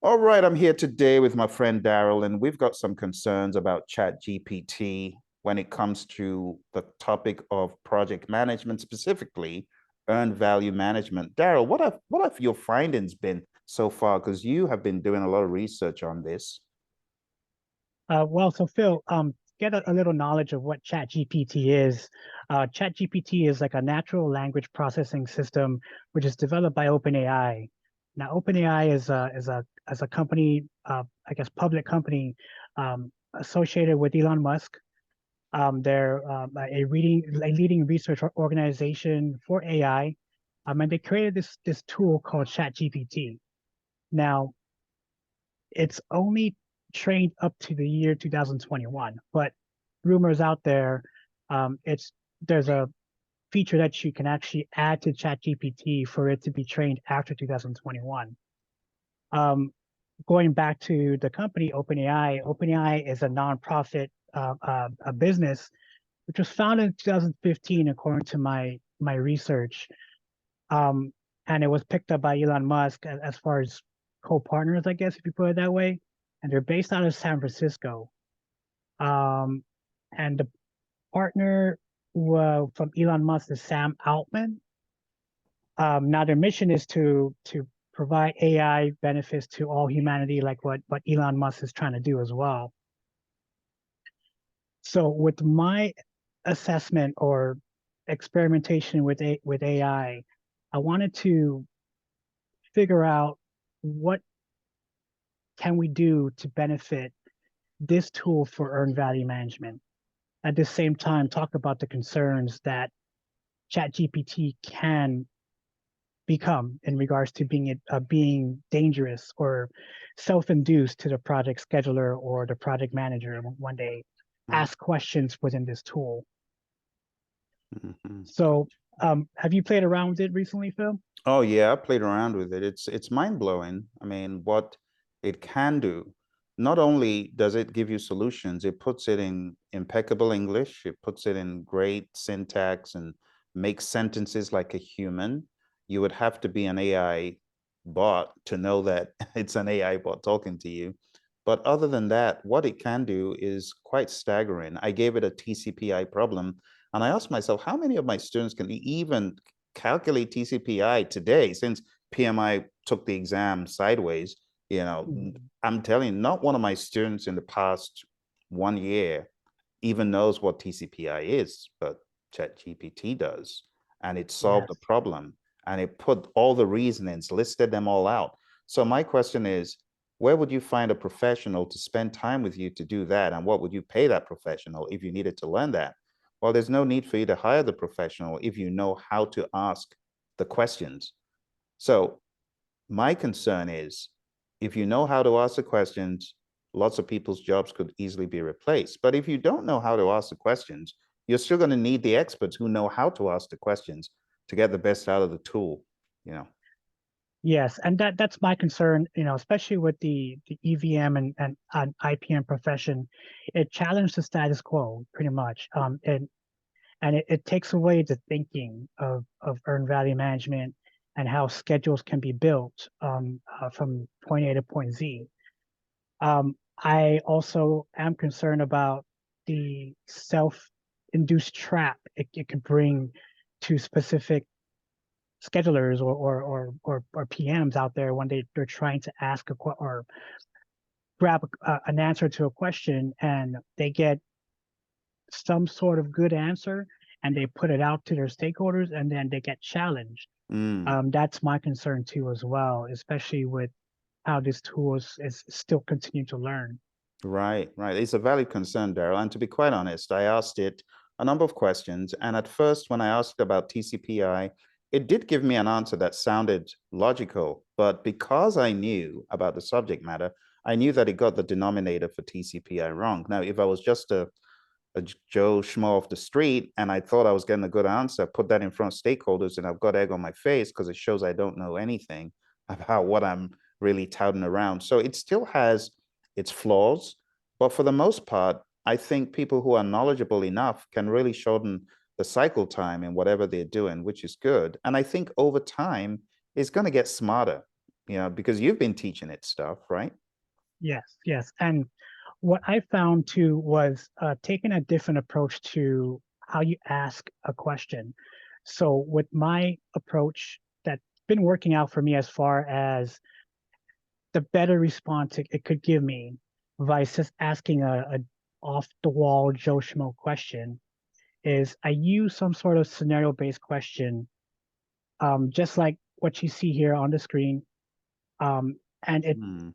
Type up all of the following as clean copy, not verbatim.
All right, I'm here today with my friend Daryl, and we've got some concerns about ChatGPT when it comes to the topic of project management, specifically earned value management. Daryl, what have your findings been so far? Because you have been doing a lot of research on this. So Phil, get a little knowledge of what ChatGPT is. ChatGPT is like a natural language processing system which is developed by OpenAI. Now, OpenAI is a company, I guess, public company associated with Elon Musk. They're a leading research organization for AI, and they created this tool called ChatGPT. Now, it's only trained up to the year 2021, but rumors out there, it's there's a feature that you can actually add to ChatGPT for it to be trained after 2021. Um, Going back to the company OpenAI is a nonprofit a business which was founded in 2015, according to my research. Um, and it was picked up by Elon Musk as far as co-partners, I guess, if you put it that way. And they're based out of San Francisco. Um, and the partner from Elon Musk is Sam Altman. Now their mission is to provide AI benefits to all humanity, like what Elon Musk is trying to do as well. So with my assessment or experimentation with AI, I wanted to figure out what can we do to benefit this tool for earned value management. At the same time, talk about the concerns that ChatGPT can become in regards to being dangerous or self-induced to the project scheduler or the project manager when they Mm-hmm. ask questions within this tool. Mm-hmm. So, have you played around with it recently, Phil? Oh yeah, I played around with it. It's mind-blowing. I mean, what it can do. Not only does it give you solutions, it puts it in impeccable English, it puts it in great syntax and makes sentences like a human. You would have to be an AI bot to know that it's an AI bot talking to you. But other than that, what it can do is quite staggering. I gave it a TCPI problem, and I asked myself, how many of my students can even calculate TCPI today since PMI took the exam sideways? You know, Mhm. I'm telling you, not one of my students in the past 1 year even knows what TCPI is, but ChatGPT does. And it solved the Yes. problem and it put all the reasonings, listed them all out. So my question is, where would you find a professional to spend time with you to do that? And what would you pay that professional if you needed to learn that? Well, there's no need for you to hire the professional if you know how to ask the questions. So my concern is if you know how to ask the questions, lots of people's jobs could easily be replaced. But if you don't know how to ask the questions, you're still going to need the experts who know how to ask the questions to get the best out of the tool, you know. Yes, and that's my concern, especially with the EVM and IPM profession. It challenged the status quo pretty much. And it takes away the thinking of earned value management and how schedules can be built from point A to point Z. I also am concerned about the self-induced trap it could bring to specific schedulers or PMs out there when they're trying to ask or grab an answer to a question and they get some sort of good answer and they put it out to their stakeholders and then they get challenged. Mm. That's my concern too as well, especially with how this tool is still continuing to learn. Right, right. It's a valid concern, Daryl. And to be quite honest, I asked it a number of questions. And at first, when I asked about TCPI, it did give me an answer that sounded logical. But because I knew about the subject matter, I knew that it got the denominator for TCPI wrong. Now, if I was just a Joe Schmo off the street and I thought I was getting a good answer, put that in front of stakeholders, and I've got egg on my face because it shows I don't know anything about what I'm really touting around. So it still has its flaws, but for the most part, I think people who are knowledgeable enough can really shorten the cycle time in whatever they're doing, which is good. And I think over time, it's going to get smarter. because you've been teaching it stuff, right? Yes, yes. And what I found too was taking a different approach to how you ask a question. So with my approach that's been working out for me as far as the better response it could give me versus asking a off the wall Joe Schmo question is I use some sort of scenario based question, just like what you see here on the screen. And Hmm.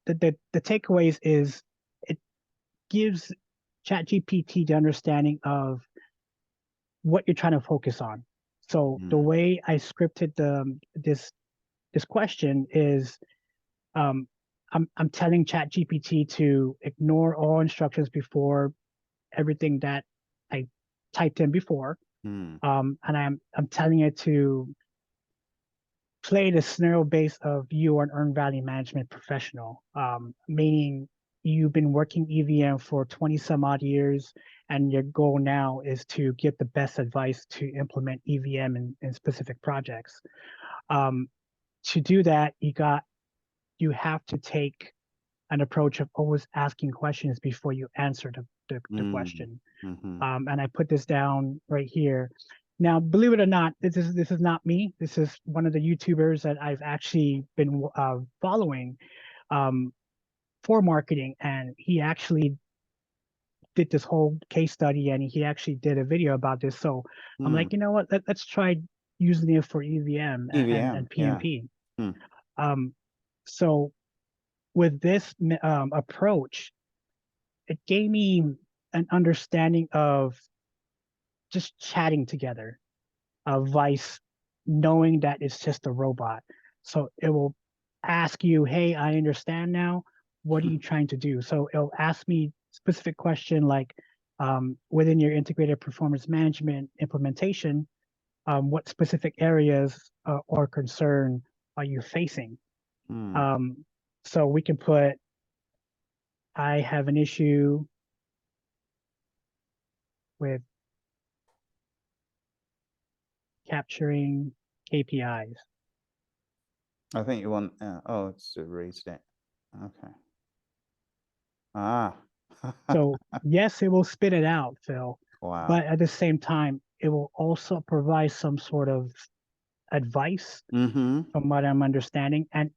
the takeaways is it gives ChatGPT the understanding of what you're trying to focus on. So the Hmm. way I scripted this question is um, I'm telling ChatGPT to ignore all instructions before everything that I typed in before, Hmm. and I'm telling it to play the scenario base of you are an earned value management professional, meaning you've been working EVM for 20 some odd years, and your goal now is to get the best advice to implement EVM in specific projects. Um, to do that, you have to take an approach of always asking questions before you answer the Hmm. question. Hmm. And I put this down right here. Now, believe it or not, this is not me. This is one of the YouTubers that I've actually been following um, for marketing, and he actually did this whole case study, and he actually did a video about this. So I'm Hmm. like, you know what? Let's try using it for EVM EVM. and Yeah. PMP. Hmm. Um, so with this approach, it gave me an understanding of just chatting together, Vice, knowing that it's just a robot. So it will ask you, "Hey, I understand now. What are you trying to do?" So it'll ask me specific question like, within your integrated performance management implementation, what specific areas or concern are you facing? Hmm. Um, so we can put, I have an issue with capturing KPIs. I think you want. Oh, it's erased it. Okay. Ah. So yes, it will spit it out, Phil, Wow. but at the same time, it will also provide some sort of advice Mm-hmm. from what I'm understanding. And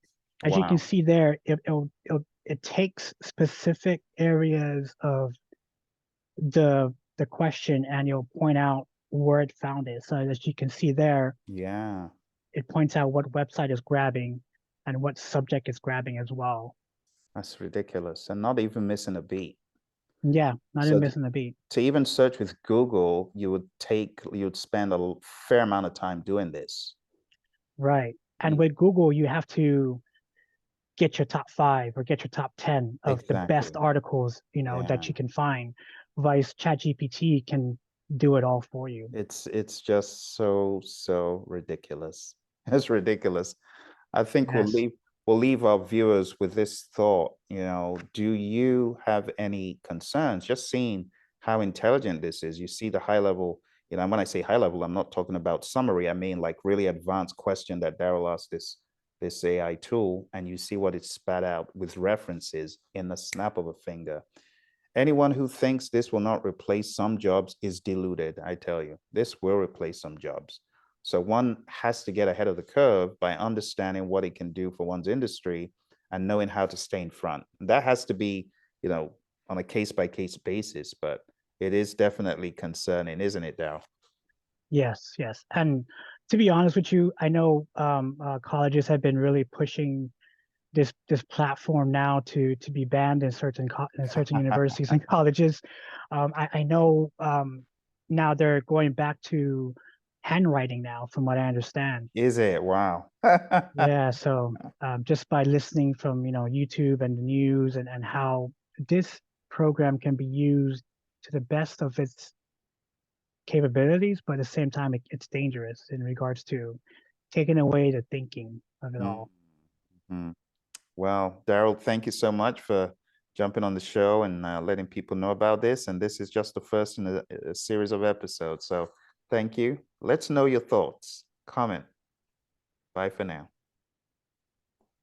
as you can Wow. see there, it takes specific areas of the question and you'll point out where it found it. So as you can see there, Yeah. it points out what website is grabbing and what subject is grabbing as well. That's ridiculous. And not even missing a beat. Yeah, not even So missing a beat. to even search with Google, you would spend a fair amount of time doing this. Right. And You, with Google, you have to get your top five or get your top 10 of the best exactly. articles, that Yeah. you can find. Vice ChatGPT can do it all for you. It's just so ridiculous. It's ridiculous. I think Yes. we'll leave our viewers with this thought. Do you have any concerns? Just seeing how intelligent this is. You see the high level, and when I say high level, I'm not talking about summary. I mean like really advanced question that Daryl asked this AI tool, and you see what it spat out with references in the snap of a finger. Anyone who thinks this will not replace some jobs is deluded, I tell you. This will replace some jobs. So one has to get ahead of the curve by understanding what it can do for one's industry and knowing how to stay in front. And that has to be, on a case by case basis, but it is definitely concerning, isn't it, Dow? Yes, yes. And to be honest with you, I know colleges have been really pushing this platform now to be banned in in certain universities and colleges. I know now they're going back to handwriting now, from what I understand. Is it? Wow. Yeah, so just by listening from YouTube and the news and how this program can be used to the best of its capabilities, but at the same time it's dangerous in regards to taking away the thinking of it all. Mhm. Well, Daryl, thank you so much for jumping on the show and letting people know about this. And this is just the first in a series of episodes. So thank you. Let's know your thoughts. Comment. Bye for now.